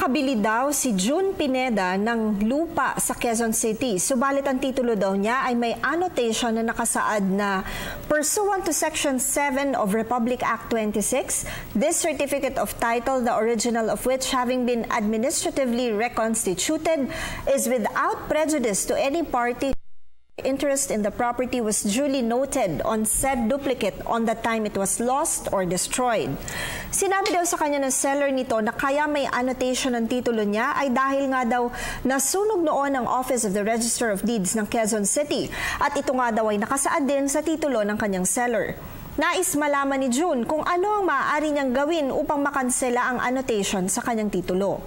Nakabili daw si June Pineda ng lupa sa Quezon City. Subalit ang titulo daw niya ay may annotation na nakasaad na pursuant to Section 7 of Republic Act 26, this certificate of title, the original of which having been administratively reconstituted, is without prejudice to any party. Interest in the property was duly noted on said duplicate on the time it was lost or destroyed. Sinabi daw sa kanya ng seller nito na kaya may annotation ng titulo niya ay dahil nga daw nasunog noon ang Office of the Register of Deeds ng Quezon City at ito nga daw ay nakasaad din sa titulo ng kanyang seller. Nais malaman ni June kung ano ang maaari niyang gawin upang makansela ang annotation sa kanyang titulo.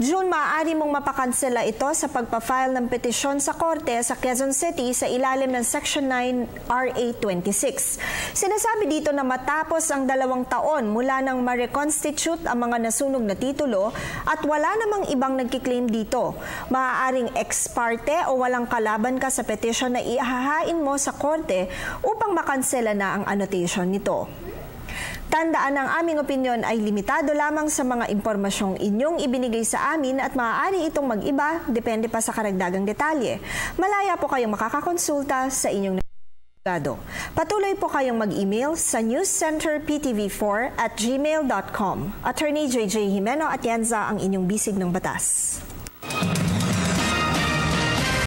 June, maaari mong mapakansela ito sa pagpa-file ng petisyon sa korte sa Quezon City sa ilalim ng Section 9 RA 26. Sinasabi dito na matapos ang 2 taon mula nang ma-reconstitute ang mga nasunog na titulo at wala namang ibang nagkiklaim dito, maaaring ex parte o walang kalaban ka sa petisyon na ihahain mo sa korte upang makansela na ang annotation nito. Tandaan ang aming opinyon ay limitado lamang sa mga impormasyong inyong ibinigay sa amin at maaari itong mag-iba depende pa sa karagdagang detalye. Malaya po kayong makakakonsulta sa inyong abogado. Patuloy po kayong mag-email sa newscenterptv4@gmail.com. Attorney JJ Jimeno Atienza ang inyong bisig ng batas.